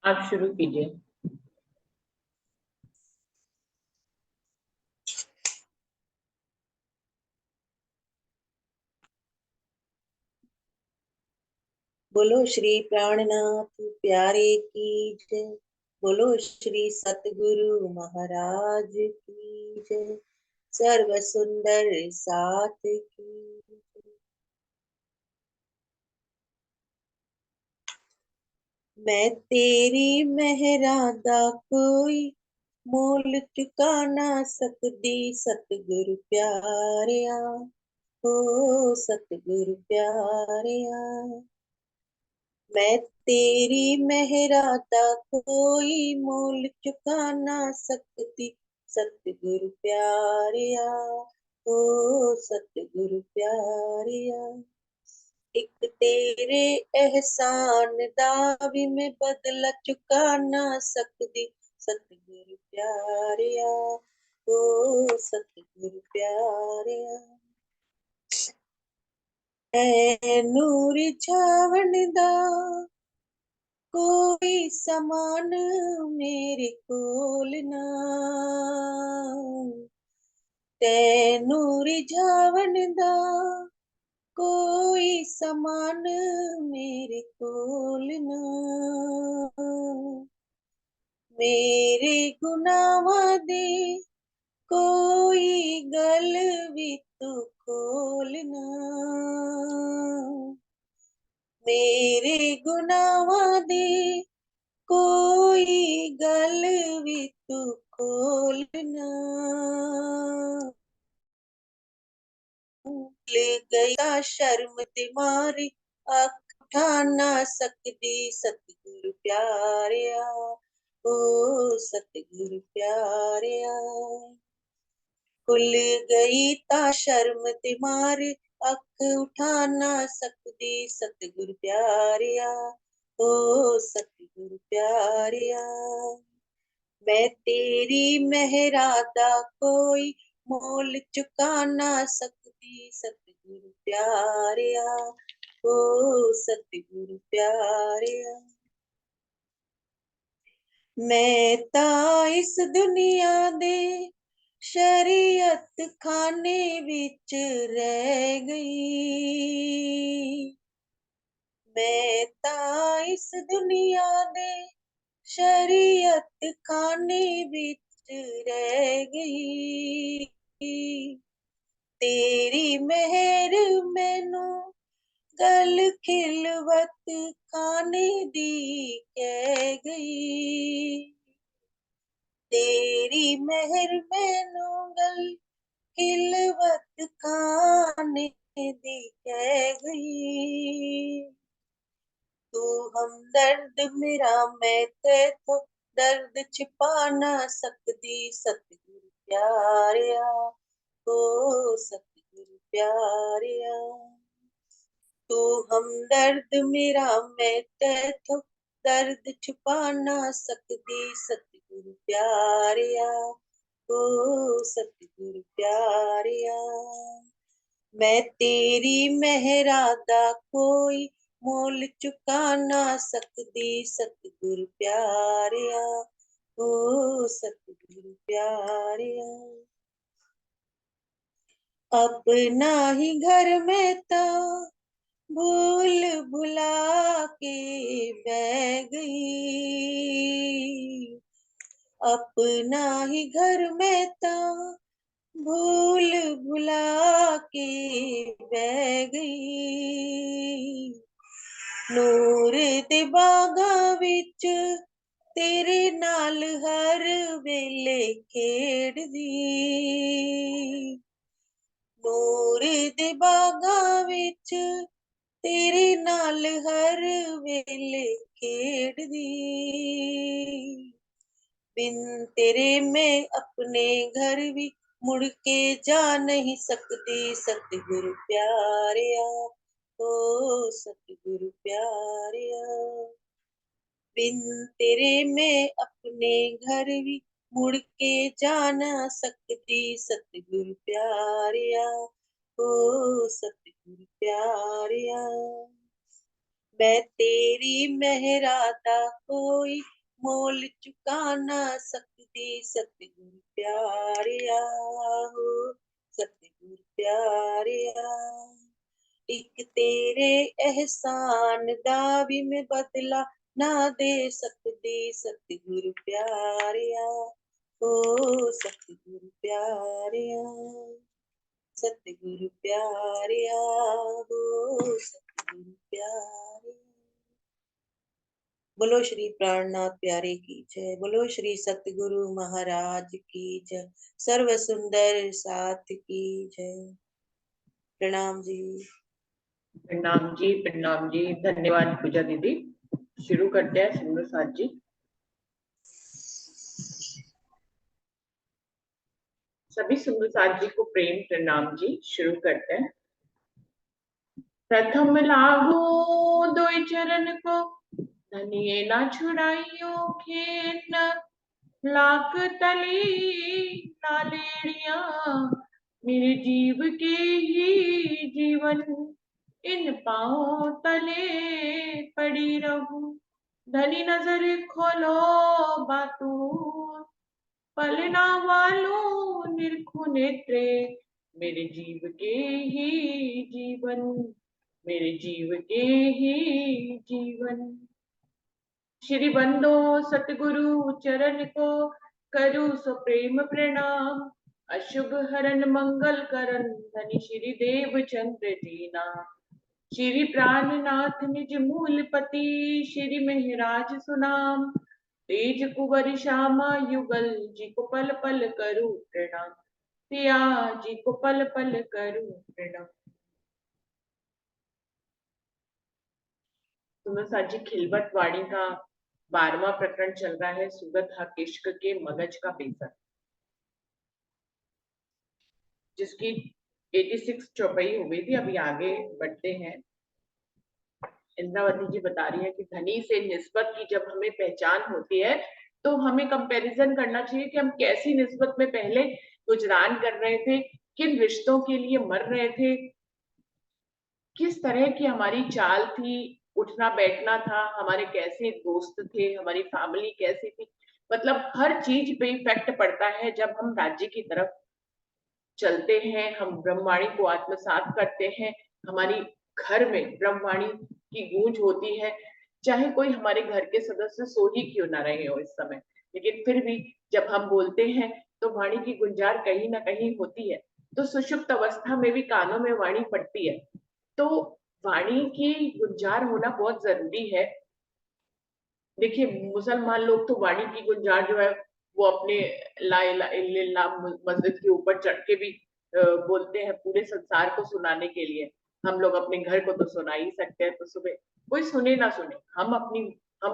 आप शुरू कीजिए। बोलो श्री प्राणनाथ प्यारे की जय। बोलो श्री सतगुरु महाराज की जय। सर्व सुंदर साथ की जय। मैं तेरी मेहरादा कोई मोल चुका ना सकदी सतगुरु प्यारिया। ओ सतगुरु प्यारिया, मैं तेरी मेहरादा कोई मोल चुका ना सकती सतगुरु प्यारिया। ओ सतगुरु प्यारिया, एक तेरे एहसान दा भी मैं बदला चुका ना सकती सतगुरु प्यारिया। ओ सतगुरु प्यारिया, ऐ नूर छावण दा कोई समान मेरे कोल ना, तैनू रिझावन दा कोई समान मेरे कोल ना। मेरे गुनाहां दे कोई गल भी तू खोलना, मेरे गुनाहां दे कोई गल भी तू खोलना। भूल गया शर्म ते मारी अख उठा ना सकदी सतगुरु प्यारिया। ओ सतगुरु प्यारिया, खुल गई ता शर्म ते मारी अख उठा ना सकदी सतगुरु प्यारिया। ओ सतगुरु प्यारिया, मैं तेरी मेहरादा कोई मोल चुका ना सकती सतगुरु प्यारिया। ओ सतगुरु प्यारिया, मैं ता इस दुनिया दे शरीयत खाने विच रह गई। मैं ता इस दुनिया दे शरीयत खाने विच रह गई। तेरी मेहर मैनू गल खिलवत खाने दी कह गई। तेरी मेहर मैनू गल खिलवत खाने दी कह गई। तू हमदर्द मेरा मैं तेथों दर्द छिपा ना सकदी सतगुरु प्यारिया। ओ सतगुरु प्यारिया, तू हमदर्द मेरा मैं तेथों दर्द छुपा ना सकदी सतगुरु प्यारिया। ओ सतगुरु प्यारिया, मैं तेरी मेहरादा कोई मोल चुका ना सकदी सतगुरु प्यारिया। ओ सतगुरु प्यारिया, अपना ही घर में तो भूल भुला के बह गई। अपना ही घर में तो भूल भुला के बह गई। नूर दे बागा विच तेरे नाल हर वेले खेड़दी। नूर दे बागा विच तेरे नाल हर वेले खेड़दी। बिन तेरे मैं अपने घर भी मुड़ के जा नहीं सकती सतगुरु प्यारिया। ओ सतगुरु प्यारिया, बिन तेरे मैं अपने घर भी मुड़ के जा ना सकती सतगुरु प्यारिया। ओ सतगुरु प्यारिया, मैं तेरी मेहरादा कोई मोल चुका ना सकदे सतगुरु प्यारिया हो सतगुरु प्यारिया। एक तेरे एहसान दा भी मैं बदला ना दे सकदे सतगुरु प्यारिया हो सतगुरु प्यारिया सतगुरु प्यारिया हो सतगुरु प्यारिया। बोलो श्री प्राणनाथ प्यारे की जय, बोलो श्री सतगुरु महाराज की जय, सर्व सुंदर साथ की जय। प्रणाम जी। प्रणाम जी, प्रणाम जी। धन्यवाद पूजा दीदी। शुरू करते हैं सुंदर साथ जी। सभी सुंदर साथ जी को प्रेम प्रणाम जी। शुरू करते हैं। प्रथम लागो दोई चरण को, धनिये ना छुड़ाइयो खेन, लाख तली नालेड़िया मेरे जीव के ही जीवन, इन पांव तले पड़ी रहूं। धनी नजर खोलो बातू, पलना वालों निरखु नेत्रे मेरे जीव के ही जीवन, मेरे जीव के ही जीवन। श्री बंदो सतगुरु चरण को, करू सो प्रेम प्रणाम। अशुभ हरन मंगल करन, धनी श्री देव चंद्र दीना। श्री प्राणनाथ निज मूल पति, श्री महराज सुनाम। तेज कुंवर श्यामा युगल, जी को पल पल करूं प्रणाम। सिया जी को पल पल करूं प्रणाम। तुम्हें साजी खिलवट वाणी का 12वां प्रकरण चल रहा है। सुगत हा किश्क के मगज का बेसन, जिसकी 86 चौपाई हो गई थी। अभी आगे बढ़ते हैं। इंद्रावती जी बता रही है कि धनी से निस्बत की जब हमें पहचान होती है तो हमें कंपैरिजन करना चाहिए कि हम कैसी निस्बत में पहले गुजरान कर रहे थे, किन रिश्तों के लिए मर रहे थे, किस तरह की हमारी चाल थी, उठना बैठना था, हमारे कैसे दोस्त थे, हमारी फैमिली कैसी थी। मतलब हर चीज पे इफेक्ट पड़ता है जब हम राज्य की तरफ चलते हैं, हम ब्रह्मवाणी को आत्मसात करते हैं, हमारी घर में ब्रह्मवाणी की गूंज होती है। चाहे कोई हमारे घर के सदस्य सो ही क्यों ना रहे हो इस समय, लेकिन फिर भी जब हम बोलते हैं तो वाणी की गुंजार कहीं ना कहीं होती है। तो सुषुप्त अवस्था में भी कानों में वाणी पड़ती है। तो वाणी की गुंजार होना बहुत जरूरी है। देखिए मुसलमान लोग तो वाणी की गुंजार जो है वो अपने ला इलाहा इल्लल्लाह मस्जिद के ऊपर चढ़ के भी बोलते हैं पूरे संसार को सुनाने के लिए। हम लोग अपने घर को तो सुना ही सकते हैं, तो सुबह कोई सुने ना सुने, हम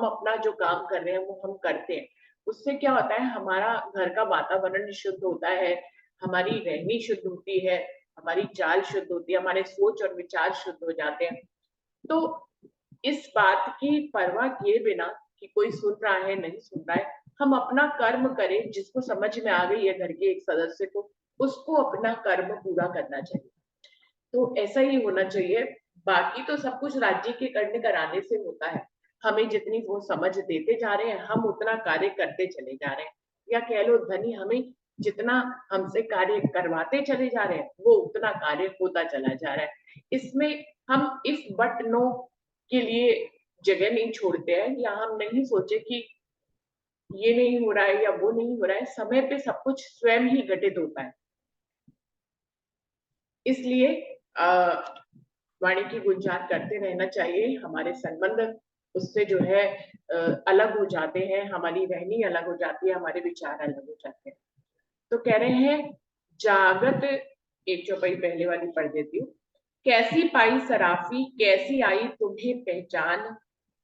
अपना जो काम कर रहे हैं वो हम करते हैं। उससे क्या होता है, हमारा घर का वातावरण शुद्ध होता है, हमारी रहनी शुद्ध होती है, हमारी चाल शुद्ध होती है, हमारे सोच और विचार शुद्ध हो जाते हैं। तो इस बात की परवाह किए बिना कि कोई सुन रहा है नहीं सुन रहा है, हम अपना कर्म करें। जिसको समझ में आ गई है घर के एक सदस्य को, उसको अपना कर्म पूरा करना चाहिए। तो ऐसा ही होना चाहिए। बाकी तो सब कुछ राज्य के करने कराने से होता है। हमें जितनी वो समझ देते जा रहे हैं हम उतना कार्य करते चले जा रहे हैं, या कह लो धनी हमें जितना हमसे कार्य करवाते चले जा रहे हैं वो उतना कार्य होता चला जा रहा है। इसमें हम इस बट नो के लिए जगह नहीं छोड़ते हैं, या हम नहीं सोचे कि ये नहीं हो रहा है या वो नहीं हो रहा है। समय पे सब कुछ स्वयं ही घटित होता है। इसलिए वाणी की गुंजार करते रहना चाहिए। हमारे संबंध उससे जो है अलग हो जाते हैं, हमारी रहनी अलग हो जाती है, हमारे विचार अलग हो जाते हैं। तो कह रहे हैं जागत, एक चौपाई पहले वाली पढ़ देती हूँ। कैसी पाई सराफी कैसी आई तुम्हें पहचान,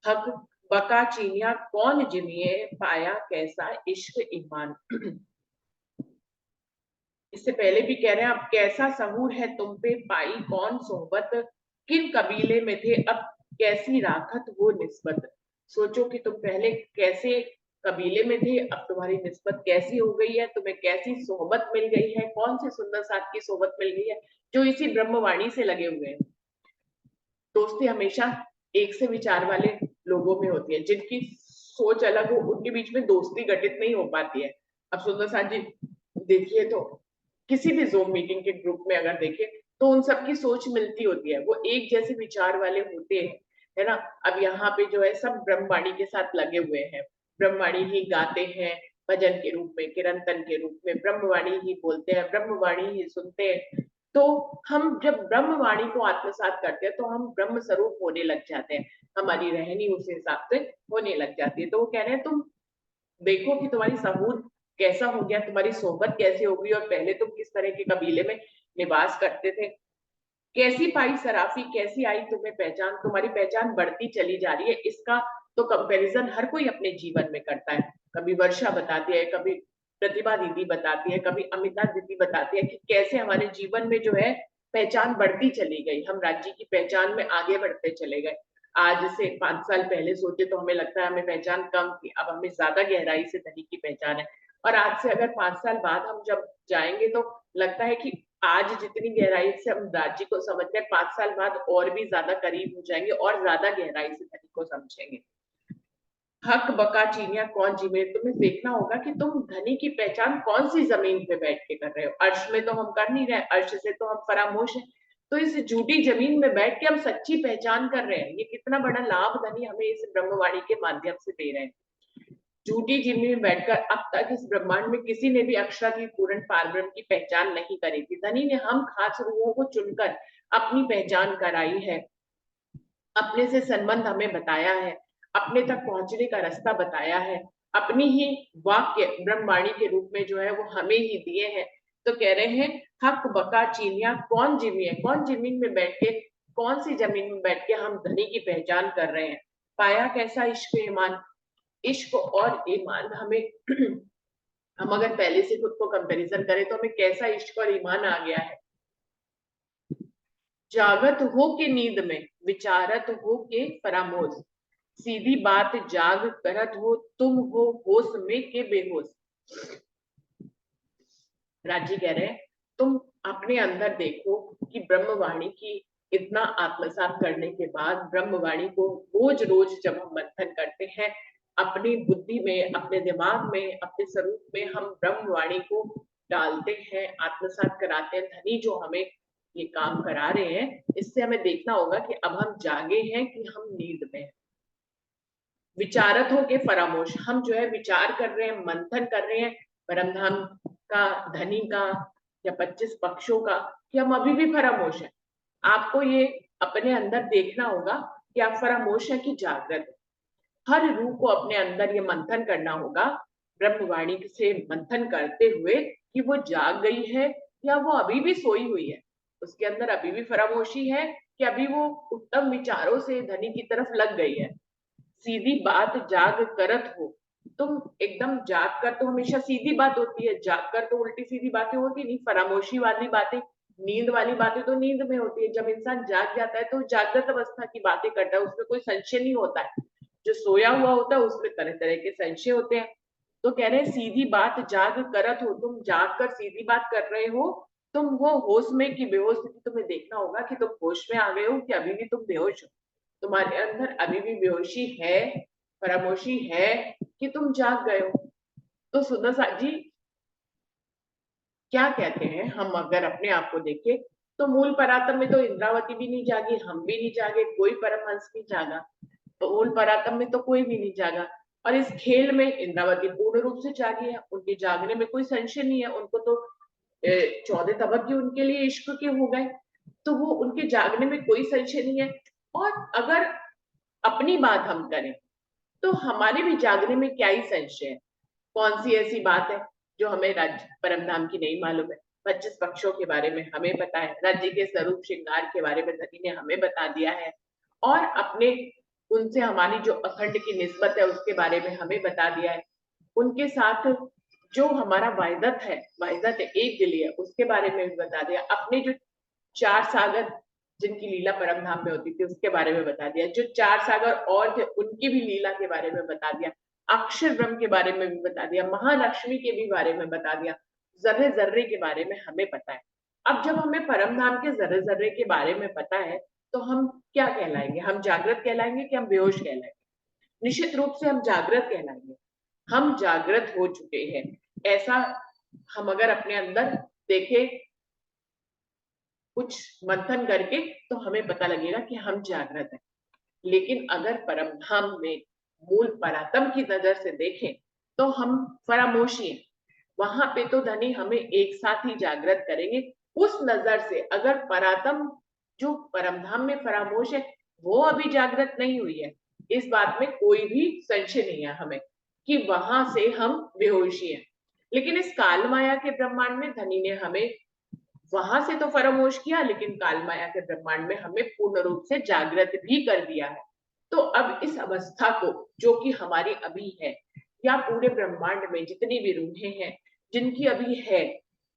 हक बका चीनिया कौन जिमिए पाया कैसा इश्क ईमान। इससे पहले भी कह रहे हैं अब कैसा सहूर है तुम पे पाई कौन सोहबत, किन कबीले में थे अब कैसी राखत वो निस्बत। सोचो कि तुम पहले कैसे कबीले में थे, अब तुम्हारी निस्बत कैसी हो गई है, तुम्हें कैसी सोहबत मिल गई है, कौन से सुंदर साथ की सोहबत मिल गई है जो इसी ब्रह्मवाणी से लगे हुए हैं। दोस्ती हमेशा एक से विचार वाले लोगों में होती है, जिनकी सोच अलग हो, उनके बीच में दोस्ती घटित नहीं हो पाती है। अब सुंदर साथ जी देखिए तो किसी भी ज़ूम मीटिंग के ग्रुप में अगर देखें, तो उन सबकी सोच मिलती होती है, वो एक जैसे विचार वाले होते हैं, है ना? अब यहाँ पे जो है सब ब्रह्मवाणी के साथ लगे हुए हैं, ब्रह्मवाणी ही गाते हैं, भजन के रूप में, कीर्तन के रूप में, ब्रह्मवाणी ही बोलते हैं, ब्रह्मवाणी ही सुनते हैं। तो हम जब ब्रह्मवाणी को आत्मसात करते हैं, तो हम ब्रह्म स्वरूप होने लग जाते हैं, हमारी रहनी उस हिसाब से होने लग जाती है। तो वो कह रहे हैं तुम देखो कि तुम्हारी सहूर कैसा हो गया, तुम्हारी सोहबत कैसी हो गई और पहले तुम किस तरह के कबीले में निवास करते थे, कैसी पाई सराफी, कैसी आई तुम्हें पहचान, तुम्हारी पहचान बढ़ती चली जा रही है। इसका तो कंपैरिजन हर कोई अपने जीवन में करता है। कभी वर्षा बताती है, कभी प्रतिभा दीदी बताती है, कभी अमिता दीदी बताती है कि कैसे हमारे जीवन में जो है पहचान बढ़ती चली गई, हम राज्य की पहचान में आगे बढ़ते चले गए। आज से 5 साल पहले सोचे तो हमें लगता है हमें पहचान कम थी, अब हमें ज्यादा गहराई से धनी की पहचान है। और आज से अगर 5 साल बाद हम जब जाएंगे तो लगता है कि आज जितनी गहराई से हम राज्य को समझते हैं, 5 साल बाद और भी ज्यादा करीब हो जाएंगे और ज्यादा गहराई से धनी को समझेंगे। हक बका चीनिया कौन जिमे, तुम्हें देखना होगा कि तुम धनी की पहचान कौन सी जमीन पे बैठ के कर रहे हो। अर्श में तो हम कर नहीं रहे, अर्श से तो हम फरामोश हैं, तो इस झूठी जमीन में बैठ के हम सच्ची पहचान कर रहे हैं। ये कितना बड़ा लाभ धनी हमें इस ब्रह्मवाणी के माध्यम से दे रहे हैं। झूठी जिम्मी में बैठकर अब तक इस ब्रह्मांड में किसी ने भी अक्षरातीत पूर्ण पारब्रह्म की पहचान नहीं करी थी। धनी ने हम खास रूहों को चुनकर अपनी पहचान कराई है, अपने से संबंध हमें बताया है, अपने तक पहुंचने का रास्ता बताया है, अपनी ही वाक्य ब्रह्मवाणी के रूप में जो है वो हमें ही दिए हैं। तो कह रहे हैं हक बका चीनिया कौन जिमी है, कौन जमीन में बैठ के, कौन सी जमीन में बैठ के हम धनी की पहचान कर रहे हैं। पाया कैसा इश्क ईमान, इश्क और ईमान हमें हम अगर पहले से खुद को कंपैरिजन करें तो हमें कैसा इश्क और ईमान आ गया है। जागत हो के नींद में, विचारत हो के फरामोश, सीधी बात जाग करत हो, तुम हो होश में के बेहोश। राजी कह रहे हैं तुम अपने अंदर देखो कि ब्रह्मवाणी की इतना आत्मसात करने के बाद ब्रह्मवाणी को रोज रोज जब हम मंथन करते हैं, अपनी बुद्धि में, अपने दिमाग में, अपने स्वरूप में हम ब्रह्मवाणी को डालते हैं, आत्मसात कराते हैं। धनी जो हमें ये काम करा रहे हैं, इससे हमें देखना होगा कि अब हम जागे हैं कि हम नींद में हैं। विचारत हो के फरामोश, हम जो है विचार कर रहे हैं, मंथन कर रहे हैं परमधाम का, धनी का या 25 पक्षों का, कि हम अभी भी फरामोश हैं। आपको ये अपने अंदर देखना होगा कि आप फरामोश है कि जागृत है। हर रूह को अपने अंदर ये मंथन करना होगा, ब्रह्मवाणी से मंथन करते हुए कि वो जाग गई है या वो अभी भी सोई हुई है, उसके अंदर अभी भी फरामोशी है कि अभी वो उत्तम विचारों से धनी की तरफ लग गई है। सीधी बात जाग करत हो, तुम एकदम जाग कर तो हमेशा सीधी बात होती है, जाग कर तो उल्टी सीधी बातें होती नहीं, फरामोशी वाली बातें, नींद वाली बातें तो नींद में होती है। जब इंसान जाग जाता है तो जागृत अवस्था की बातें करता है, उसमें कोई संशय नहीं होता है। जो सोया हुआ होता है उसमें तरह तरह के संशय होते हैं। तो कह रहे हैं सीधी बात जाग करत हो, तुम जाग कर सीधी बात कर रहे हो, तुम हो होश में कि बेहोश। तुम्हें देखना होगा कि तुम होश में आ गए हो कि अभी भी तुम बेहोश हो, तुम्हारे अंदर अभी भी बेहोशी है, फरामोशी है कि तुम जाग गए हो। तो सुंदर साथ जी क्या कहते हैं, हम अगर अपने आप को देखें तो मूल परातम में तो इंद्रावती भी नहीं जागी, हम भी नहीं जागे, कोई परमहंस नहीं जागा, तो मूल परातम में तो कोई भी नहीं जागा। और इस खेल में इंद्रावती पूर्ण रूप से जागी है, उनके जागने में कोई संशय नहीं है। उनको तो 14 तबक उनके लिए इश्क के हो गए, तो वो उनके जागने में कोई संशय नहीं है। और अगर अपनी बात हम करें तो हमारे भी जागने में क्या ही संशय है। कौन सी ऐसी बात है जो हमें राज्य परमधाम की नहीं मालूम है। 25 पक्षों के बारे में हमें पता है, राज्य के स्वरूप श्रृंगार के बारे में धनी ने हमें बता दिया है, और अपने उनसे हमारी जो अखंड की निस्बत है उसके बारे में हमें बता दिया है। उनके साथ जो हमारा वाहिदत है, वाहिदत एक दिली है, उसके बारे में भी बता दिया। अपने जो 4 सागर जिनकी लीला परमधाम में होती थी उसके बारे में बता दिया, जो 4 सागर और थे उनकी भी लीला के बारे में बता दिया, अक्षर ब्रह्म के बारे में भी बता दिया, महालक्ष्मी के भी बारे में बता दिया, जर्रे जर्रे के बारे में हमें पता है। अब जब हमें परमधाम के जर्रे जर्रे के बारे में पता है तो हम क्या कहलाएंगे, हम जागृत कहलाएंगे कि हम बेहोश कहलाएंगे। निश्चित रूप से हम जागृत कहलाएंगे। हम जागृत हो चुके हैं, ऐसा हम अगर अपने अंदर देखें कुछ मंथन करके, तो हमें पता लगेगा कि हम जागृत हैं। लेकिन अगर परम धाम में मूल परात्म की नजर से देखें तो हम फरामोशी हैं। वहां पे तो धनी हमें एक साथ ही जागृत करेंगे। उस नजर से अगर परात्म जो परम धाम में फरामोश है वो अभी जागृत नहीं हुई है, इस बात में कोई भी संशय नहीं है हमें कि वहां से हम बेहोशी हैं। लेकिन इस काल माया के ब्रह्मांड में धनी ने हमें वहां से तो फरामोश किया, लेकिन काल माया के ब्रह्मांड में हमें पूर्ण रूप से जागृत भी कर दिया है। तो अब इस अवस्था को जो कि हमारी अभी है, या पूरे ब्रह्मांड में जितनी भी रूहें हैं जिनकी अभी है,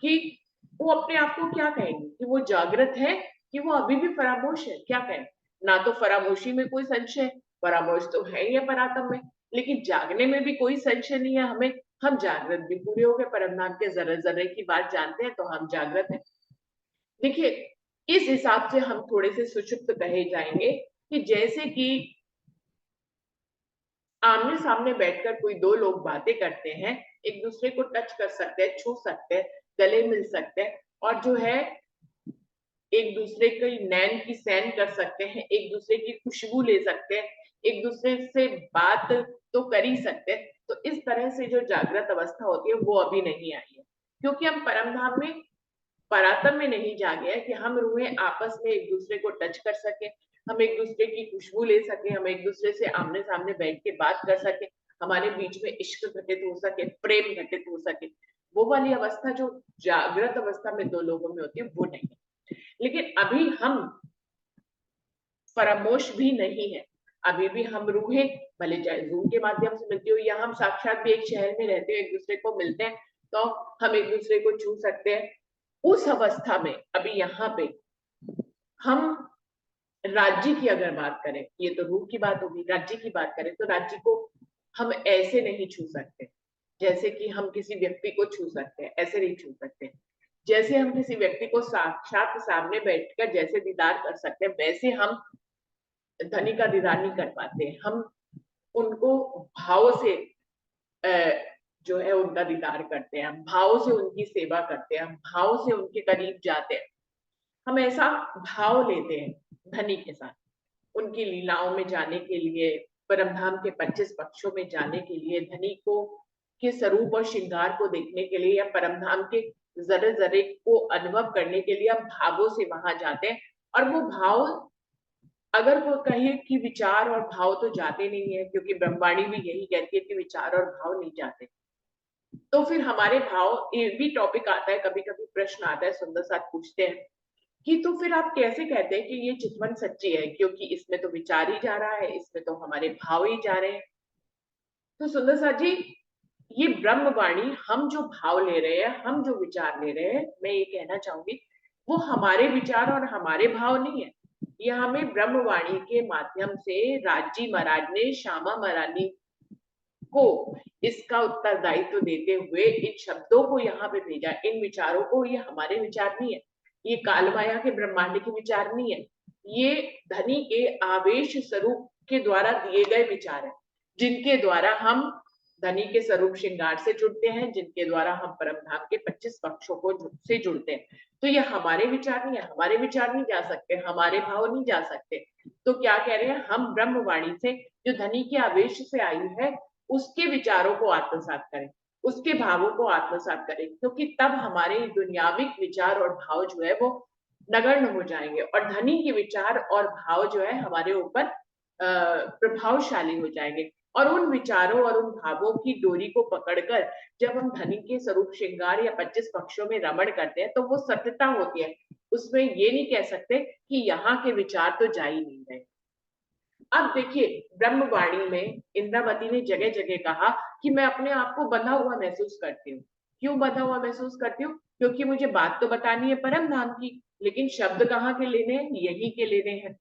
कि वो अपने आप को क्या कहेंगे कि वो जागृत है कि वो अभी भी फरामोश है, क्या कहें? ना तो फरामोशी में कोई संशय, फरामोश तो है ही है परात्म में, लेकिन जागने में भी कोई संशय नहीं है हमें। हम जागृत भी पूरे हो गए, परम धाम के जर्रे जर्रे की बात जानते हैं तो हम जागृत हैं। देखिए, इस हिसाब से हम थोड़े से सुषुप्त कहे जाएंगे कि जैसे कि आमने सामने बैठकर कोई दो लोग बातें करते हैं, एक दूसरे को टच कर सकते हैं, छू सकते हैं, गले मिल सकते हैं, और जो है एक दूसरे की नैन की सैन कर सकते हैं, एक दूसरे की खुशबू ले सकते हैं, एक दूसरे से बात तो कर ही सकते हैं। तो इस तरह से जो जागृत अवस्था होती है वो अभी नहीं आई है, क्योंकि हम परम धाम में परातम में नहीं जागे हैं कि हम रूहें आपस में एक दूसरे को टच कर सके, हम एक दूसरे की खुशबू ले सके, हम एक दूसरे से आमने सामने बैठ के बात कर सके, हमारे बीच में इश्क घटित हो सके, प्रेम घटित हो सके। वो वाली अवस्था जो जागृत अवस्था में दो लोगों में होती है वो नहीं है। लेकिन अभी हम फरामोश भी नहीं है, अभी भी हम रूहें भले चाहे जूम के माध्यम से मिलती हो या हम साक्षात भी एक शहर में रहते हो एक दूसरे को मिलते हैं, तो हम एक दूसरे को छू सकते हैं। उस अवस्था में अभी यहाँ पे हम राज्य की अगर बात करें, ये तो रूह की बात होगी, राज्य की बात करें तो राज्य को हम ऐसे नहीं छू सकते जैसे कि हम किसी व्यक्ति को छू सकते हैं, ऐसे नहीं छू सकते। जैसे हम किसी व्यक्ति को साक्षात सामने बैठकर जैसे दीदार कर सकते हैं, वैसे हम धनी का दीदार नहीं कर पाते। हम उनको भाव से जो है उनका दीदार करते हैं, हम भाव से उनकी सेवा करते हैं, हम भाव से उनके करीब जाते हैं। हम ऐसा भाव लेते हैं धनी के साथ, उनकी लीलाओं में जाने के लिए, परमधाम के 25 पक्षों में जाने के लिए, धनी को के स्वरूप और श्रृंगार को देखने के लिए, या परमधाम के जरे जरे को अनुभव करने के लिए हम भावों से वहां जाते हैं। और वो भाव अगर वो कहे कि विचार और भाव तो जाते नहीं है, क्योंकि ब्रह्मवाणी भी यही कहती है कि विचार और भाव नहीं जाते, तो फिर हमारे भाव, ये भी टॉपिक आता है, कभी कभी प्रश्न आता है, सुंदर साथ पूछते हैं कि तो फिर आप कैसे कहते हैं कि ये चितवन सच्ची है, क्योंकि इसमें तो विचार ही जा रहा है, इसमें तो हमारे भाव ही जा रहे हैं। तो सुंदर साथ जी, ये ब्रह्मवाणी, हम जो भाव ले रहे हैं, हम जो विचार ले रहे हैं, मैं ये कहना चाहूंगी वो हमारे विचार और हमारे भाव नहीं है। ये हमें ब्रह्मवाणी के माध्यम से राजी महाराज ने श्यामा महारानी को इसका उत्तरदायित्व देते हुए इन शब्दों को यहाँ पे भेजा, इन विचारों को। ये हमारे विचार नहीं है, ये कालमाया के ब्रह्मांड के विचार नहीं है, ये धनी के आवेश स्वरूप के द्वारा दिए गए विचार है, जिनके द्वारा हम धनी के स्वरूप श्रृंगार से जुड़ते हैं, जिनके द्वारा हम परम धाम के 25 पक्षों को से जुड़ते हैं। तो ये हमारे विचार नहीं है, हमारे विचार नहीं जा सकते, हमारे भाव नहीं जा सकते। तो क्या कह रहे हैं, हम ब्रह्मवाणी से जो धनी के आवेश से आई है उसके विचारों को आत्मसात करें, उसके भावों को आत्मसात करें, क्योंकि तब हमारे दुनियाविक विचार और भाव जो है वो नगण्य हो जाएंगे, और धनी के विचार और भाव जो है हमारे ऊपर प्रभावशाली हो जाएंगे। और उन विचारों और उन भावों की डोरी को पकड़कर जब हम धनी के स्वरूप श्रृंगार या 25 पक्षों में रमण करते हैं तो वो सत्यता होती है, उसमें ये नहीं कह सकते कि यहाँ के विचार तो जा ही नहीं रहे। अब देखिए, ब्रह्मवाणी में इंद्रावती ने जगह जगह कहा कि मैं अपने आप को बंधा हुआ महसूस करती हूँ। क्यों बंधा हुआ महसूस करती हूँ? क्योंकि मुझे बात तो बतानी है परम धाम की, लेकिन शब्द कहाँ के लेने हैं? यही के लेने हैं।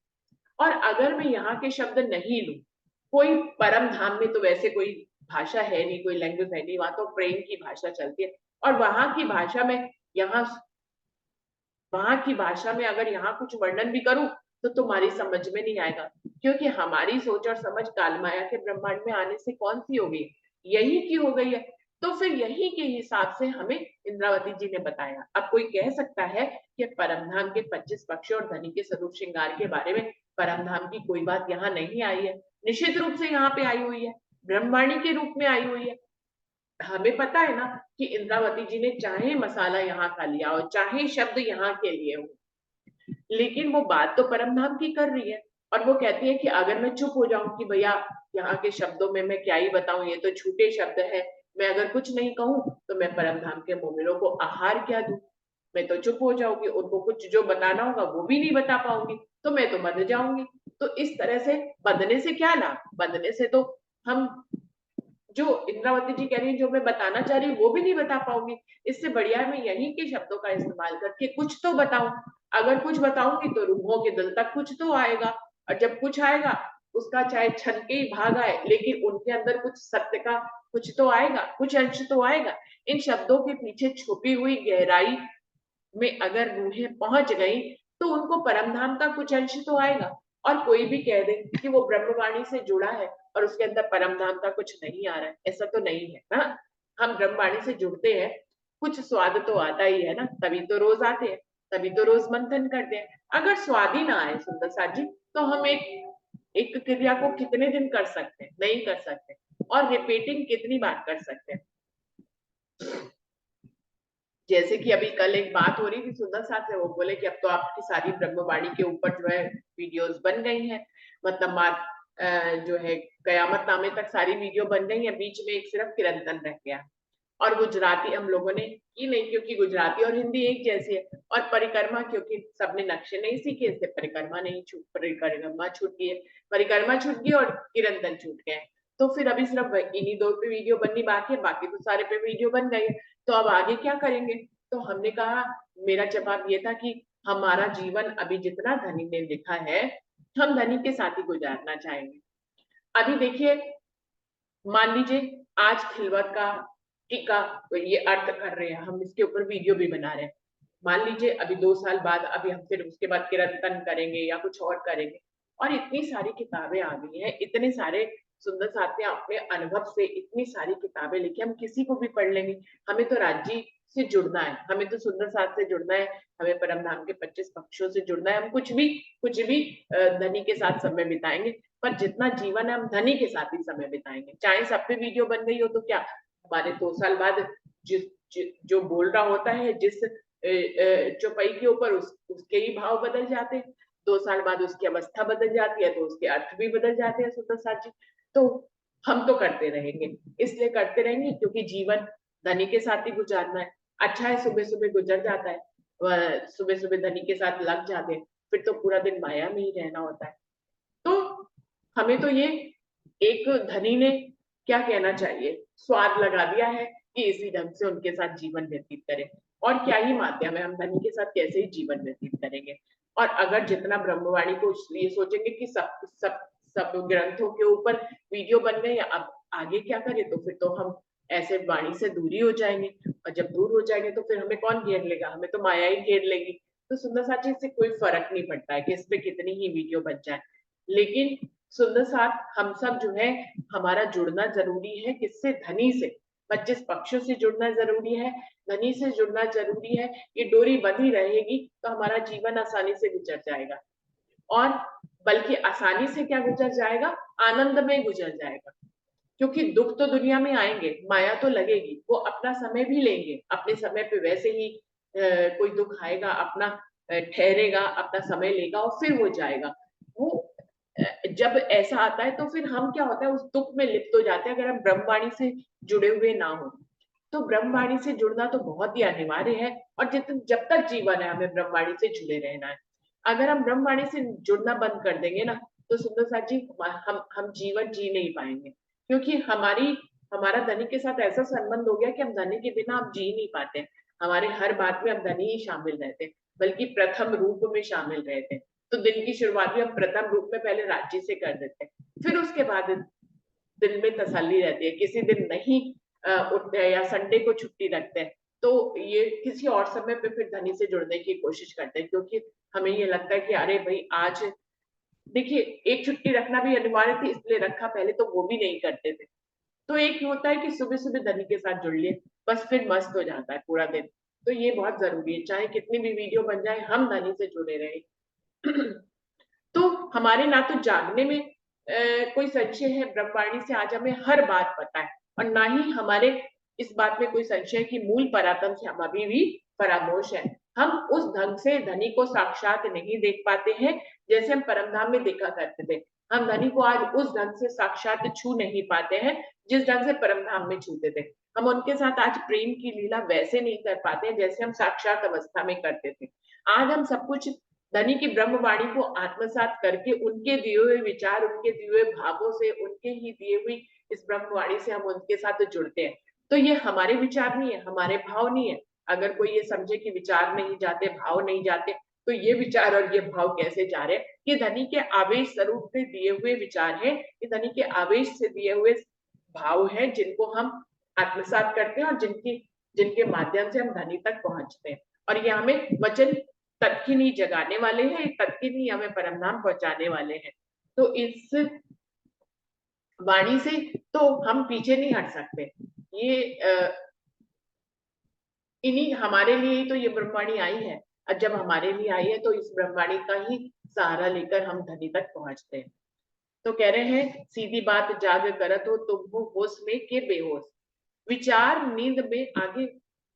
और अगर मैं यहाँ के शब्द नहीं लूं, कोई परम धाम में तो वैसे कोई भाषा है नहीं, कोई लैंग्वेज है नहीं, वहां तो प्रेम की भाषा चलती है, और वहां की भाषा में यहाँ, वहां की भाषा में अगर यहाँ कुछ वर्णन भी करूं तो तुम्हारी समझ में नहीं आएगा, क्योंकि हमारी सोच और समझ कालमाया के ब्रह्मांड में आने से कौन सी हो गई, यही की हो गई है। तो फिर यही के हिसाब से हमें इंद्रावती जी ने बताया। अब कोई कह सकता है कि परमधाम के 25 पक्ष और धनी के स्वरूप श्रृंगार के बारे में परमधाम की कोई बात यहाँ नहीं आई है। निश्चित रूप से यहाँ पे आई हुई है, ब्रह्मवाणी के रूप में आई हुई है। हमें पता है ना कि इंद्रावती जी ने चाहे मसाला यहाँ का लिया हो, चाहे शब्द यहाँ के लिए हो, लेकिन वो बात तो परमधाम की कर रही है। और वो कहती है कि अगर मैं चुप हो जाऊं कि भैया यहाँ के शब्दों में मैं क्या ही बताऊं, ये तो झूठे शब्द है, मैं अगर कुछ नहीं कहूं तो मैं परमधाम के मोमिनों को आहार क्या दूं, मैं तो चुप हो जाऊंगी, उनको कुछ जो बताना होगा वो भी नहीं बता पाऊंगी, तो मैं तो बंध जाऊंगी। तो इस तरह से बंधने से क्या लाभ, बंधने से तो हम जो इंद्रावती जी कह रही है जो मैं बताना चाह रही हूँ वो भी नहीं बता पाऊंगी। इससे बढ़िया मैं यहीं के शब्दों का इस्तेमाल करके कुछ तो बताऊं। अगर कुछ बताऊंगी तो रूहों के दिल तक कुछ तो आएगा, और जब कुछ आएगा उसका चाहे छन के ही भाग आए, लेकिन उनके अंदर कुछ सत्य का कुछ तो आएगा, कुछ अंश तो आएगा। इन शब्दों के पीछे छुपी हुई गहराई में अगर रूहें पहुंच गई तो उनको परमधाम का कुछ अंश तो आएगा। और कोई भी कह दे कि वो ब्रह्मवाणी से जुड़ा है और उसके अंदर परमधाम का कुछ नहीं आ रहा है, ऐसा तो नहीं है ना। हम ब्रह्मवाणी से जुड़ते हैं, कुछ स्वाद तो आता ही है ना, तभी तो रोज आते हैं, तभी तो रोज मंथन करते हैं। अगर स्वाद ही ना आए सुंदर साथ जी, तो हम एक क्रिया को कितने दिन कर सकते हैं, नहीं कर सकते। और रिपीटिंग कितनी बार कर सकते हैं। जैसे कि अभी कल एक बात हो रही थी सुंदर साथ से, वो बोले कि अब तो आपकी सारी ब्रह्मवाणी के ऊपर जो है वीडियोस बन गई हैं, मतलब जो है कयामत नामे तक सारी वीडियो बन गई है, बीच में एक सिर्फ किरंतन रह गया। और गुजराती हम लोगों ने की नहीं, क्योंकि गुजराती और हिंदी एक जैसी है। और परिक्रमा क्योंकि सबने नक्शे नहीं सीखे, इससे परिक्रमा छूट गई है, परिक्रमा छूट गई और किरंतन छूट गए। तो फिर अभी सिर्फ इन्हीं दो पे वीडियो बननी बाकी है, बाकी तो सारे पे वीडियो बन गई है। तो अब आगे क्या करेंगे। तो हमने कहा, मेरा जवाब ये था कि हमारा जीवन अभी जितना धनी ने लिखा है, हम धनी के साथ ही गुजारना चाहेंगे। अभी देखिए, मान लीजिए आज खिलवत का टीका तो ये अर्थ कर रहे हैं, हम इसके ऊपर वीडियो भी बना रहे हैं। मान लीजिए अभी 2 साल बाद अभी हम फिर उसके बाद किरंतन करेंगे या कुछ और करेंगे, और इतनी सारी किताबें आ गई हैं, इतने सारे सुंदर साथ ने अपने अनुभव से इतनी सारी किताबें लिखी, हम किसी को भी पढ़ लेंगे। हमें तो राज्य से जुड़ना है, हमें तो सुंदर साथ से जुड़ना है, हमें परमधाम के 25 पक्षों से जुड़ना है। हम कुछ भी धनी के साथ समय बिताएंगे, पर जितना जीवन है हम धनी के साथ ही समय बिताएंगे। चाहे सब पे वीडियो बन गई हो तो क्या, हमारे 2 साल बाद जो बोल रहा होता है जिस चौपाई के ऊपर उसके ही भाव बदल जाते हैं। 2 साल बाद उसकी अवस्था बदल जाती है तो उसके अर्थ भी बदल जाते हैं सुंदर साथ जी। तो हम तो करते रहेंगे, इसलिए करते रहेंगे क्योंकि जीवन धनी के साथ ही गुजारना है। अच्छा है सुबह सुबह गुजर जाता है, सुबह सुबह धनी के साथ लग जाते हैं, फिर तो पूरा दिन माया में ही रहना होता है। तो हमें तो ये एक धनी ने क्या कहना चाहिए, स्वाद लगा दिया है कि इसी ढंग से उनके साथ जीवन व्यतीत करें। और क्या ही माध्यम है, हम धनी के साथ कैसे ही जीवन व्यतीत करेंगे। और अगर जितना ब्रह्मवाणी को ये सोचेंगे कि सब सब सब ग्रंथों के ऊपर वीडियो बन गए, अब आगे क्या करें, तो फिर तो हम ऐसे वाणी से दूरी हो जाएंगे। और जब दूर हो जाएंगे तो फिर हमें कौन घेर लेगा, हमें तो माया ही घेर लेगी। तो सुंदर साथी से कोई फर्क नहीं पड़ता है कि इस पे कितनी ही वीडियो बन जाए, लेकिन सुंदर साथ हम सब जो है, हमारा जुड़ना जरूरी है किससे, धनी से। 25 पक्षों से जुड़ना जरूरी है, धनी से जुड़ना जरूरी है। ये डोरी बंधी रहेगी तो हमारा जीवन आसानी से गुजर जाएगा, और बल्कि आसानी से क्या गुजर जाएगा, आनंद में गुजर जाएगा। क्योंकि दुख तो दुनिया में आएंगे, माया तो लगेगी, वो अपना समय भी लेंगे, अपने समय पे वैसे ही कोई दुख आएगा, अपना ठहरेगा, अपना समय लेगा और फिर वो जाएगा। वो जब ऐसा आता है तो फिर हम क्या होता है, उस दुख में लिप्त हो जाते हैं अगर हम ब्रह्मवाणी से जुड़े हुए ना हो। तो ब्रह्मवाणी से जुड़ना तो बहुत ही अनिवार्य है, और जब तक जीवन है हमें ब्रह्मवाणी से जुड़े रहना है। अगर हम ब्रह्मवाणी से जुड़ना बंद कर देंगे ना, तो सुंदर साथ जी हम जीवन जी नहीं पाएंगे। क्योंकि हमारा धनी के साथ ऐसा संबंध हो गया कि हम धनी के बिना हम जी नहीं पाते। हमारे हर बात में हम धनी ही शामिल रहते हैं, बल्कि प्रथम रूप में शामिल रहते हैं। तो दिन की शुरुआत भी हम प्रथम रूप में पहले राज्य से कर देते हैं, फिर उसके बाद दिन में तसल्ली रहती है, किसी दिन नहीं उठते हैं या संडे को छुट्टी रखते हैं, तो ये किसी और समय पे फिर धनी से जुड़ने की कोशिश करते हैं, क्योंकि हमें ये लगता है कि अरे भाई आज देखिए, एक छुट्टी रखना भी अनिवार्य थी इसलिए रखा, पहले तो वो भी नहीं करते थे। तो एक होता है कि सुबह-सुबह धनी के साथ जुड़ लिए, बस फिर मस्त हो जाता है पूरा दिन। तो ये बहुत ज़रूरी है, चाहे कितनी भी वीडियो बन जाए, हम धनी से जुड़े रहें। तो हमारे ना तो जागने में कोई संशय है, ब्रह्मवाणी से आज हमें हर बात पता है, और ना ही हमारे इस बात में कोई संशय है कि मूल परात्म से हम अभी भी परामोश हैं। हम उस ढंग से धनी को साक्षात नहीं देख पाते हैं, जैसे हम परमधाम में देखा करते थे। हम धनी को आज उस ढंग से साक्षात छू नहीं पाते हैं, जिस ढंग से परमधाम में छूते थे। हम उनके साथ आज प्रेम की लीला वैसे नहीं कर पाते हैं, जैसे हम साक्षात अवस्था में करते थे। आज हम सब कुछ धनी की ब्रह्मवाणी को आत्मसात करके उनके दिए हुए विचार, उनके दिए हुए भावों से, उनके ही दिए हुई इस ब्रह्मवाणी से हम उनके साथ जुड़ते हैं। तो ये हमारे विचार नहीं है, हमारे भाव नहीं है। अगर कोई ये समझे कि विचार नहीं जाते, भाव नहीं जाते, तो ये विचार और ये भाव कैसे जा रहे हैं? ये धनी के आवेश स्वरूप से दिए हुए विचार हैं, ये धनी के आवेश से दिए हुए भाव हैं, जिनको हम आत्मसात करते हैं और जिनके माध्यम से हम धनी तक पहुंचते हैं। और ये हमें वचन तत्किनी जगाने वाले हैं, तत्किनी हमें परमधाम पहुंचाने वाले हैं। तो इस वाणी से तो हम पीछे नहीं हट सकते। ये इन्हीं हमारे लिए ही तो ये ब्रह्मवाणी आई है, और जब हमारे लिए आई है तो इस ब्रह्मवाणी का ही सहारा लेकर हम धनी तक पहुंचते हैं। तो कह रहे हैं, सीधी बात जाग करत हो तुम हो होश में के बेहोश। विचार नींद में, आगे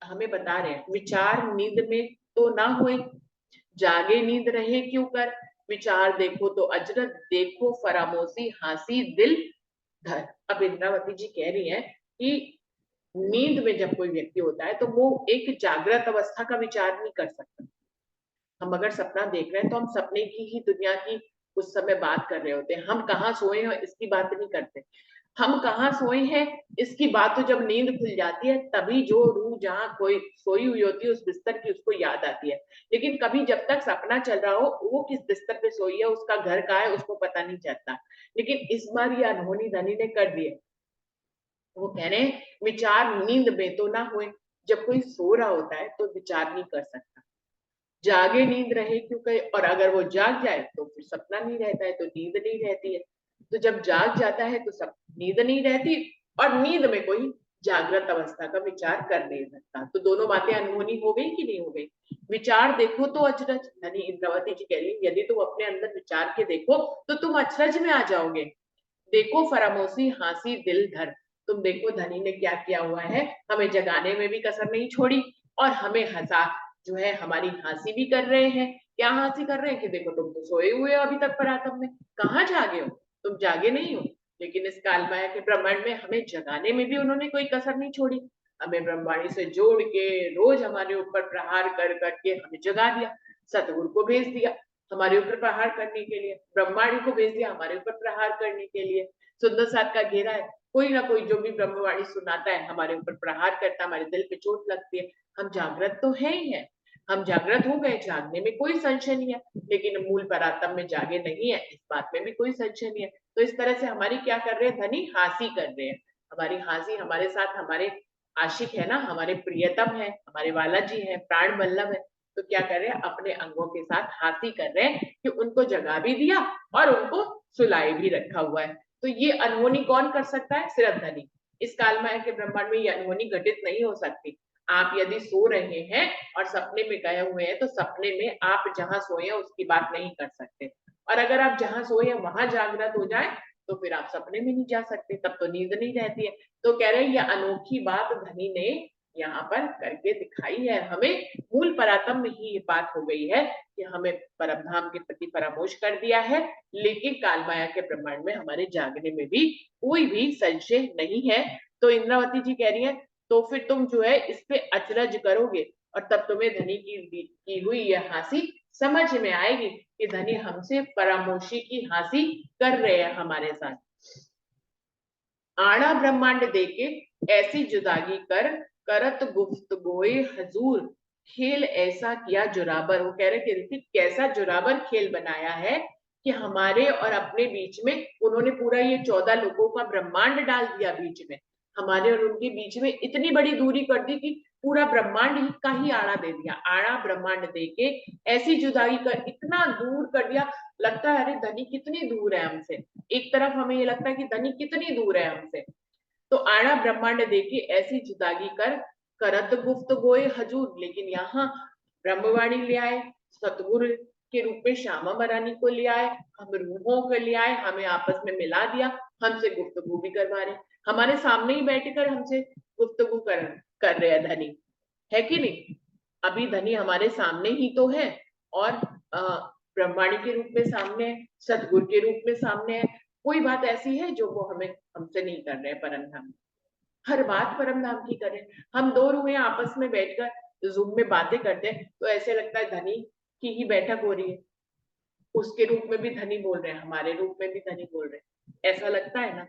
हमें बता रहे हैं, विचार नींद में तो ना हुए, जागे नींद रहे क्यों कर, विचार देखो तो अजरत, देखो फरामोशी हासी दिल धर। अब इंद्रावती जी कह रही है कि नींद में जब कोई व्यक्ति होता है तो वो एक जागृत अवस्था का विचार नहीं कर सकता। हम अगर सपना देख रहे हैं तो हम सपने की ही दुनिया की उस समय बात कर रहे होते हैं। हम कहाँ सोए हैं इसकी बात नहीं करते। हम कहाँ सोए हैं इसकी बात तो जब नींद खुल जाती है तभी जो रूह जहाँ कोई सोई हुई होती है उस बिस्तर की उसको याद आती है। लेकिन कभी जब तक सपना चल रहा हो वो किस बिस्तर पे सोई है, उसका घर कहाँ है, उसको पता नहीं चलता। लेकिन इस बार ये अनहोनी धनी ने कर दिया। वो कह रहे हैं विचार नींद में तो ना हुए। जब कोई सो रहा होता है तो विचार नहीं कर सकता, जागे नींद रहे क्यों कहे, और अगर वो जाग जाए तो फिर सपना नहीं रहता है, तो नींद नहीं रहती है। तो जब जाग जाता है तो सब नींद नहीं रहती, और नींद में कोई जागृत अवस्था का विचार कर नहीं सकता। तो दोनों बातें अनहोनी हो गई कि नहीं हो गई। विचार देखो तो अचरज, यानी इंद्रावती जी कह रही यदि तुम अपने अंदर विचार के देखो तो तुम अचरज में आ जाओगे। देखो फरामोशी हासी दिल धर, तुम देखो धनी ने क्या किया हुआ है, हमें जगाने में भी कसर नहीं छोड़ी, और हमें हंसा जो है हमारी हंसी भी कर रहे हैं। क्या हंसी कर रहे हैं कि देखो तुम तो सोए हुए हो अभी तक परातम में, कहाँ जागे हो, तुम जागे नहीं हो। लेकिन इस कालमाया के ब्रह्मांड में हमें जगाने में भी उन्होंने कोई कसर नहीं छोड़ी। हमें ब्रह्मवाणी से जोड़ के रोज हमारे ऊपर प्रहार कर करके हमें जगा दिया। सतगुरु को भेज दिया हमारे ऊपर प्रहार करने के लिए, ब्रह्माणी को भेज दिया हमारे ऊपर प्रहार करने के लिए। सुंदर साथ का घेरा है, कोई ना कोई जो भी ब्रह्मवाणी सुनाता है हमारे ऊपर प्रहार करता है, हमारे दिल पे चोट लगती है। हम जागृत तो है ही है, हम जागृत हो गए, जागने में कोई संशय नहीं है, लेकिन मूल परात्म में जागे नहीं है, इस बात में भी कोई संशय नहीं है। तो इस तरह से हमारी क्या कर रहे हैं धनी, हासी कर रहे हैं। हमारी हासी हमारे साथ हमारे आशिक है ना, हमारे प्रियतम है, हमारे वाला जी है, प्राण वल्लभ है। तो क्या कर रहे हैं, अपने अंगों के साथ हाथी कर रहे हैं कि उनको जगा भी दिया और उनको सुलाए भी रखा हुआ है। तो ये अनहोनी कौन कर सकता है, सिर्फ धनी। इस काल माया के ब्रह्मांड में ये अनहोनी घटित नहीं हो सकती। आप यदि सो रहे हैं और सपने में गए हुए हैं तो सपने में आप जहां सोए हैं उसकी बात नहीं कर सकते, और अगर आप जहां सोए हैं वहां जागृत हो जाए तो फिर आप सपने में नहीं जा सकते, तब तो नींद नहीं रहती है। तो कह रहे हैं ये अनोखी बात धनी ने यहाँ पर करके दिखाई है हमें। मूल परातम में ही ये बात हो गई है कि हमें परमधाम के प्रति परामोश कर दिया है, लेकिन कालमाया के ब्रह्मांड में हमारे जागने में भी कोई भी संशय नहीं है। तो इंद्रावती जी कह रही है तो फिर तुम जो है इस पे अचरज करोगे, और तब तुम्हें धनी की हुई यह हंसी समझ में आएगी कि धनी हमसे परामोशी की हंसी कर रहे हैं हमारे साथ। आड़ा ब्रह्मांड देके ऐसी जुदागी कर, करत गुफ्तगोए हजूर, खेल ऐसा किया जुराबर। वो कह रहे थे कैसा जुराबर खेल बनाया है कि हमारे और अपने बीच में उन्होंने पूरा ये 14 लोगों का ब्रह्मांड डाल दिया बीच में। हमारे और उनके बीच में इतनी बड़ी दूरी कर दी कि पूरा ब्रह्मांड ही का ही आड़ा दे दिया, आड़ा ब्रह्मांड दे के ऐसी जुदाई कर इतना दूर कर दिया। लगता है अरे धनी कितनी दूर है हमसे, एक तरफ हमें ये लगता है कि धनी कितनी दूर है हमसे। तो आड़ा ब्रह्मांड दे के ऐसी जुदाई कर करत गुफ्त गोए हजूर, लेकिन यहाँ ब्रह्मवाणी ले आए, सतगुरु के रूप में श्यामा मरानी को ले आए, हम रूहों को ले आए, हमें आपस में मिला दिया, हमसे गुफ्तगू भी करवा रहे, हमारे सामने ही बैठकर हमसे गुफ्तगू कर रहे हैं धनी, है कि नहीं। अभी धनी हमारे सामने ही तो है, और ब्रह्माणी के रूप में सामने है, सतगुरु के रूप में सामने है। कोई बात ऐसी है जो वो हमें हमसे नहीं कर रहे हैं परम धाम, हर बात परम धाम की करें। हम दो रूहें आपस में बैठकर जूम में बातें करते हैं तो ऐसे लगता है धनी की ही बैठक हो रही है, उसके रूप में भी धनी बोल रहे हैं, हमारे रूप में भी धनी बोल रहे हैं, ऐसा लगता है ना।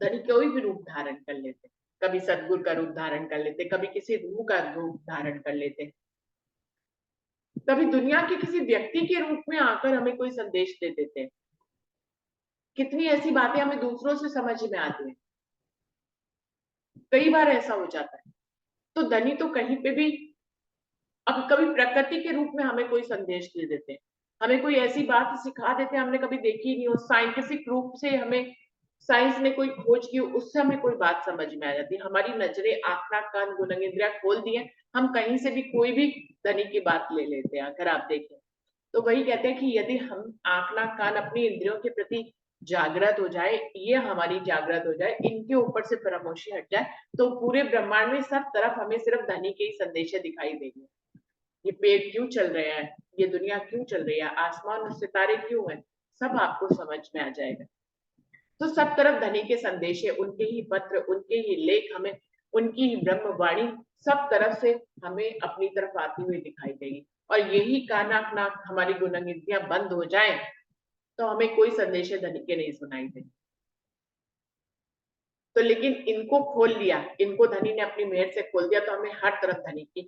धनी कोई भी रूप धारण कर लेते, कभी सदगुरु का रूप धारण कर लेते, कभी किसी रूह का रूप धारण कर लेते, कभी दुनिया के किसी व्यक्ति के रूप में आकर हमें कोई संदेश दे देते हैं। कितनी ऐसी बातें हमें दूसरों से समझ में आती है, कई बार ऐसा हो जाता है। तो धनी तो कहीं पे भी, अब कभी प्रकृति के रूप में हमें कोई संदेश दे देते हैं, हमें कोई ऐसी बात सिखा देते हैं हमने कभी देखी नहीं हो, साइंटिफिक रूप से हमें साइंस ने कोई खोज की, उससे हमें कोई बात समझ में आ जाती है, हमारी नजरें आंख नाक कान गुनगेंद्रियां खोल दिए, हम कहीं से भी कोई भी धनी की बात ले लेते हैं। अगर आप देखें तो वही कहते हैं कि यदि हम आंख नाक कान अपनी इंद्रियों के प्रति जागृत हो जाए, ये हमारी जागृत हो जाए, इनके ऊपर से फरामोशी हट जाए, तो पूरे ब्रह्मांड में सब तरफ हमें सिर्फ धनी के ही संदेश दिखाई देंगे। ये पेड़ क्यों चल रहे हैं, ये दुनिया क्यों चल रही है, आसमान और सितारे क्यों हैं, सब आपको समझ में आ जाएगा। तो सब तरफ धनी के संदेश है, उनके ही पत्र, उनके ही लेख, हमें उनकी ही ब्रह्मवाणी सब तरफ से हमें अपनी तरफ आती हुई दिखाई देगी। और यही कानाक नाक हमारी गुनगंतियां बंद हो जाए तो हमें कोई संदेश धनी के नहीं सुनाई देंगे। तो लेकिन इनको खोल लिया, इनको धनी ने अपनी मेहर से खोल दिया, तो हमें हर तरफ धनी की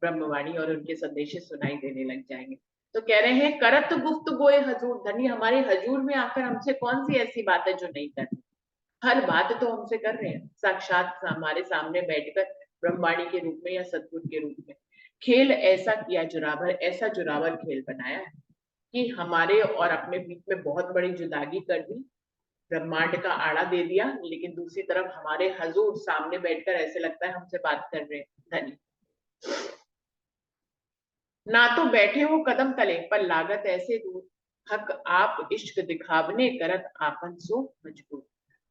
ब्रह्मवाणी और उनके संदेश सुनाई देने लग जाएंगे। तो कह रहे हैं करत गुफ्त गोए हजूर, धनी हमारे हजूर में आकर हमसे कौन सी ऐसी बात है जो नहीं करती, हर बात तो हमसे कर रहे हैं, साक्षात हमारे सामने बैठकर ब्रह्मवाणी के रूप में या सतगुरु के रूप में। खेल ऐसा किया जुरावर, ऐसा जुरावर खेल बनाया है कि हमारे और अपने बीच में बहुत बड़ी जुदागी कर दी, ब्रह्मांड का आड़ा दे दिया, लेकिन दूसरी तरफ हमारे हजूर सामने बैठकर ऐसे लगता है हमसे बात कर रहे हैं धनी। ना तो बैठे हो कदम तले पर लागत ऐसे दूर, हक आप इश्क दिखावने करत आपन सो मजबूर।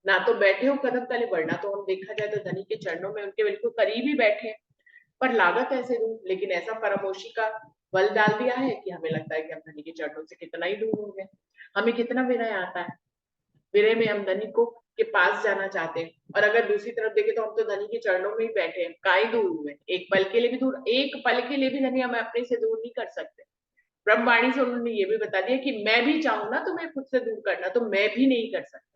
ना तो बैठे हो कदम तले, वरना तो हम देखा जाए तो धनी के चरणों में उनके बिल्कुल करीब ही बैठे हैं, पर लागत ऐसे दूर, लेकिन ऐसा फरामोशी का बल डाल दिया है कि हमें लगता है कि हम धनी के चरणों से कितना ही दूर हो गए। हमें कितना विनय आता है, विनय में हम धनी को के पास जाना चाहते हैं, और अगर दूसरी तरफ देखें तो हम तो धनी के चरणों में ही बैठे हैं, काय दूर हुए, एक पल के लिए भी दूर, एक पल के लिए भी धनी हमें अपने से दूर नहीं कर सकते। ब्रह्मवाणी से उन्होंने ये भी बता दिया कि मैं भी चाहूं ना तुम्हें खुद से दूर करना तो मैं भी नहीं कर सकता।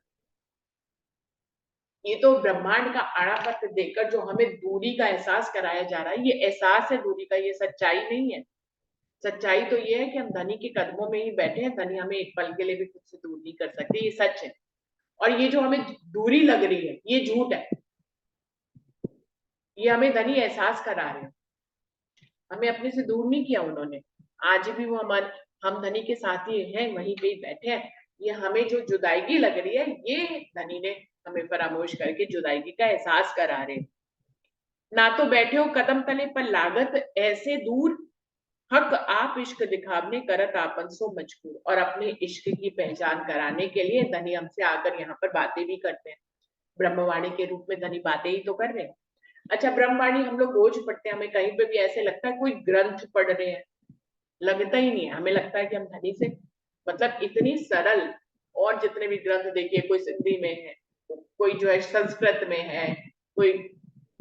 ये तो ब्रह्मांड का आड़ापत देकर जो हमें दूरी का एहसास कराया जा रहा है, ये एहसास है दूरी का, ये सच्चाई नहीं है। सच्चाई तो ये है कि हम धनी के कदमों में ही बैठे हैं, धनी हमें एक पल के लिए भी खुद से दूर नहीं कर सकते, ये सच है। और ये जो हमें दूरी लग रही है ये झूठ है, ये हमें धनी एहसास करा रहे हैं, हमें अपने से दूर नहीं किया उन्होंने। आज भी वो हमारे, हम धनी के साथ ही हैं, वहीं पे ही बैठे हैं। ये हमें जो जुदाईगी लग रही है ये धनी ने हमें फरामोश करके जुदाईगी का एहसास करा रहे हैं। ना तो बैठे हो कदम तले पर लागत ऐसे दूर, हक आप इश्क दिखावने करत आपन सो मजबूर। और अपने इश्क की पहचान कराने के लिए धनी हमसे आकर यहाँ पर बातें भी करते हैं, ब्रह्मवाणी के रूप में धनी बातें ही तो कर रहे हैं। अच्छा, ब्रह्मवाणी हम लोग रोज पढ़ते हैं, हमें कहीं पे भी ऐसे लगता है कोई ग्रंथ पढ़ रहे हैं, लगता ही नहीं है, हमें लगता है कि हम धनी से, मतलब इतनी सरल, और जितने भी ग्रंथ देखिए, कोई सिंधी में है, कोई जो है संस्कृत में है, कोई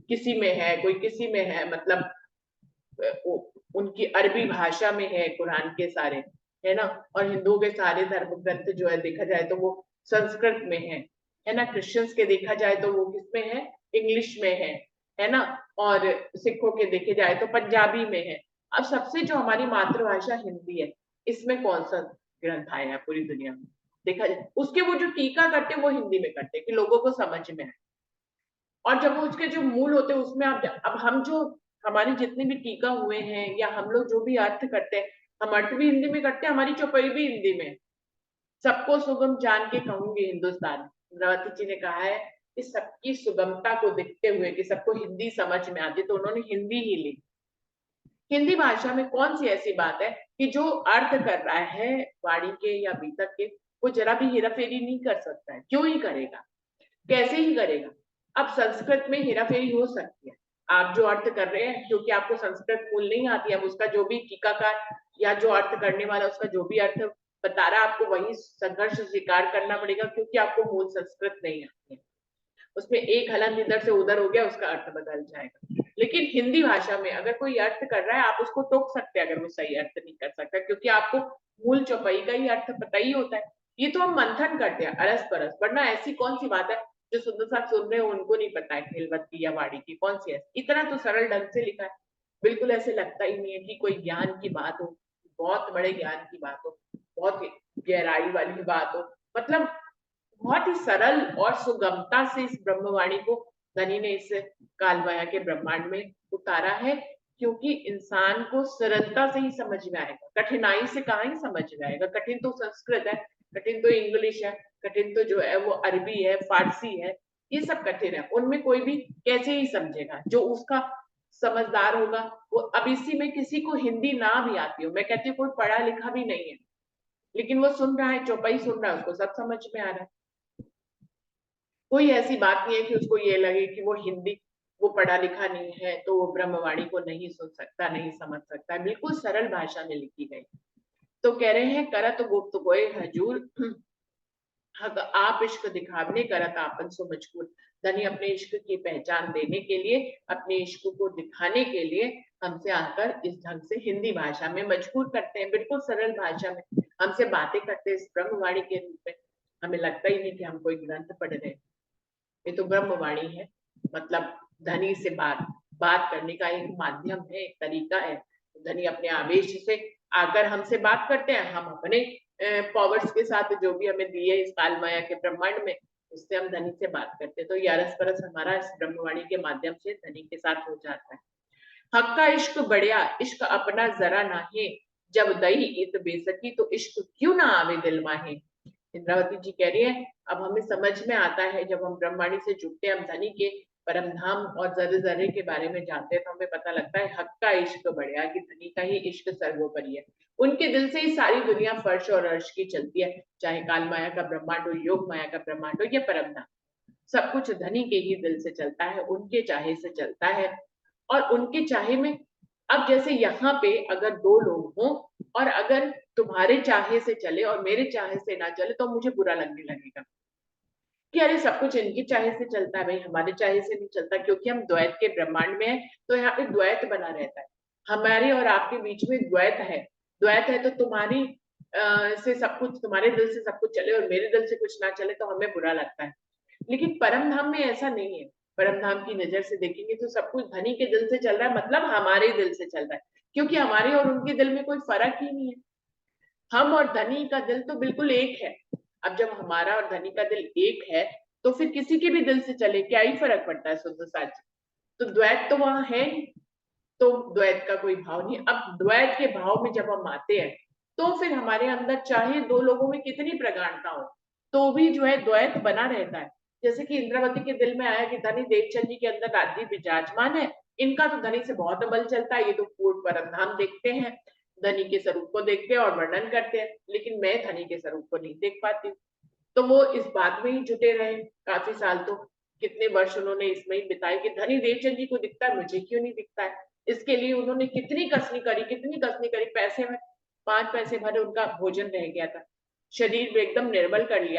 किसी में है, कोई किसी में है, मतलब उनकी अरबी भाषा में है कुरान के सारे, है ना। और हिंदुओं के सारे धर्म ग्रंथ जो है देखा जाए तो वो संस्कृत में है ना। क्रिश्चियंस के देखा जाए तो वो किसमें है, इंग्लिश में है ना। और सिखों के देखे जाए तो पंजाबी में है। अब सबसे जो हमारी मातृभाषा हिंदी है, इसमें कौन सा ग्रंथ आया है पूरी दुनिया में, देखा जाए उसके वो जो टीका करते हैं वो हिंदी में करते हैं कि लोगों को समझ में आए। और जब वो उसके जो मूल होते हैं उसमें आप अब हम जो हमारी जितने भी टीका हुए हैं या हम लोग जो भी अर्थ करते हैं, हम अर्थ भी हिंदी में करते हैं, हमारी चौपाई भी हिंदी में। सबको सुगम जान के कहूंगी हिंदुस्तान। इंद्रावती जी ने कहा है कि सबकी सुगमता को देखते हुए कि सबको हिंदी समझ में आती, तो उन्होंने हिंदी ही ली। हिंदी भाषा में कौन सी ऐसी बात है कि जो अर्थ कर रहा है वाणी के या बीतक के, वो जरा भी हेराफेरी नहीं कर सकता है? क्यों ही करेगा, कैसे ही करेगा? अब संस्कृत में हेराफेरी हो सकती है, आप जो अर्थ कर रहे हैं क्योंकि आपको संस्कृत मूल नहीं आती, अब उसका जो भी टीकाकार या जो अर्थ करने वाला उसका जो भी अर्थ बता रहा है, आपको वही संघर्ष स्वीकार करना पड़ेगा क्योंकि आपको मूल संस्कृत नहीं आती है। उसमें एक हलन इधर से उधर हो गया, उसका अर्थ बदल जाएगा। लेकिन हिंदी भाषा में अगर कोई अर्थ कर रहा है, आप उसको टोक सकते हैं अगर वो सही अर्थ नहीं कर सकता, क्योंकि आपको मूल चौपाई का ही अर्थ पता ही होता है। ये तो हम मंथन करते हैं अरस परस, वरना ऐसी कौन सी बात है जो सुंदर साहब सुन रहे हो उनको नहीं पता है खेलवत की या वाड़ी की, कौन सी है? इतना तो सरल ढंग से लिखा है, बिल्कुल ऐसे लगता ही नहीं है कि कोई ज्ञान की बात हो, बहुत बड़े ज्ञान की बात हो, बहुत गहराई वाली बात हो। मतलब बहुत ही सरल और सुगमता से इस ब्रह्मवाणी को धनी ने इस कालमाया के ब्रह्मांड में उतारा है, क्योंकि इंसान को सरलता से ही समझ में आएगा, कठिनाई से कहाँ ही समझ में आएगा। कठिन तो संस्कृत है, कठिन तो इंग्लिश है, कठिन तो जो है वो अरबी है, फारसी है, ये सब कठिन है, उनमें कोई भी कैसे ही समझेगा? जो उसका समझदार होगा वो। अब इसी में किसी को हिंदी ना भी आती हो, मैं कहती हूँ कोई पढ़ा लिखा भी नहीं है, लेकिन वो सुन रहा है, चौपाई सुन रहा है, उसको सब समझ में आ रहा है। कोई ऐसी बात नहीं है कि उसको ये लगे कि वो हिंदी, वो पढ़ा लिखा नहीं है तो वो ब्रह्मवाणी को नहीं सुन सकता, नहीं समझ सकता है। बिल्कुल सरल भाषा में लिखी गई। तो कह रहे हैं करत गुप्त गोए हजूर, हक आप इश्क दिखावने करत आपन सो मजबूर। धनी अपने इश्क की पहचान देने के लिए, अपने इश्क को दिखाने के लिए हमसे आकर इस ढंग से हिंदी भाषा में मजबूर करते हैं, बिल्कुल सरल भाषा में हमसे बातें करते हैं इस ब्रह्मवाणी के रूप में। हमें लगता ही नहीं कि हम कोई ग्रंथ पढ़ रहे हैं, ये तो ब्रह्मवाणी है। मतलब धनी से बात करने का एक माध्यम है, एक तरीका है। धनी अपने आवेश से आकर हमसे बात करते हैं, हम अपने पावर्स के साथ जो भी हमें दिए इस काल माया के ब्रह्मांड में, उससे हम धनी से बात करते हैं। तो ये अरस परस हमारा इस ब्रह्मवाणी के माध्यम से धनी के साथ हो जाता है। हक का इश्क बढ़िया, इश्क अपना जरा नाहे, जब दही इत बेसकी तो इश्क क्यों ना आवे दिल माहे। इंद्रावती जी कह रही है अब हमें समझ में आता है, जब हम ब्रह्मवाणी से जुड़ते हैं, हम धनी के परम धाम और जर्रे जर्रे के बारे में जानते हैं, तो हमें पता लगता है हक का इश्क बढ़िया, कि धनी का ही इश्क सर्वोपरि है। उनके दिल से ही सारी दुनिया फर्श और अर्श की चलती है, चाहे काल माया का ब्रह्मांड हो, योग माया का ब्रह्मांड हो या परम धाम, सब कुछ धनी के ही दिल से चलता है, उनके चाहे से चलता है। और उनके चाहे में, अब जैसे यहाँ पे अगर दो लोग हों और अगर तुम्हारे चाहे से चले और मेरे चाहे से ना चले, तो मुझे बुरा लगने लगेगा कि अरे सब कुछ इनकी चाहे से चलता है, भाई हमारे चाहे से नहीं चलता, क्योंकि हम द्वैत के ब्रह्मांड में है, तो यहाँ पे द्वैत बना रहता है। हमारे और आपके बीच में द्वैत है। द्वैत है तो तुम्हारी से सब कुछ, तुम्हारे दिल से सब कुछ चले और मेरे दिल से कुछ ना चले तो हमें बुरा लगता है। लेकिन परम धाम में ऐसा नहीं है। परम धाम की नजर से देखेंगे तो सब कुछ धनी के दिल से चल रहा है, मतलब हमारे दिल से चल रहा है, क्योंकि हमारे और उनके दिल में कोई फर्क ही नहीं है। हम और धनी का दिल तो बिल्कुल एक है। अब जब हमारा और धनी का दिल एक है, तो फिर किसी के भी दिल से चले क्या ही फर्क पड़ता है सुंदर साज। तो द्वैत तो वहां है, तो द्वैत का कोई भाव नहीं। अब द्वैत के भाव में जब हम आते हैं, तो फिर हमारे अंदर चाहे दो लोगों में कितनी प्रगाढ़ता हो, तो भी जो है द्वैत बना रहता है। जैसे कि इंद्रावती के दिल में आया कि धनी देवचंद जी के अंदर राज्य विराजमान है, इनका तो धनी से बहुत बल चलता है, ये तो पूर्ण परमधाम देखते हैं, धनी के स्वरूप को देखते हैं और वर्णन करते हैं, लेकिन मैं धनी के स्वरूप को नहीं देख पाती। तो वो इस बात में ही जुटे रहे काफी साल। तो कितने वर्ष उन्होंने इसमें ही बिताए कि धनी देवचंद जी को दिखता है, मुझे क्यों नहीं दिखता है। इसके लिए उन्होंने कितनी कसनी करी, कितनी कसनी करी, पैसे में 5 पैसे भरे उनका भोजन रह गया था, शरीर में एकदम निर्बल कर लिया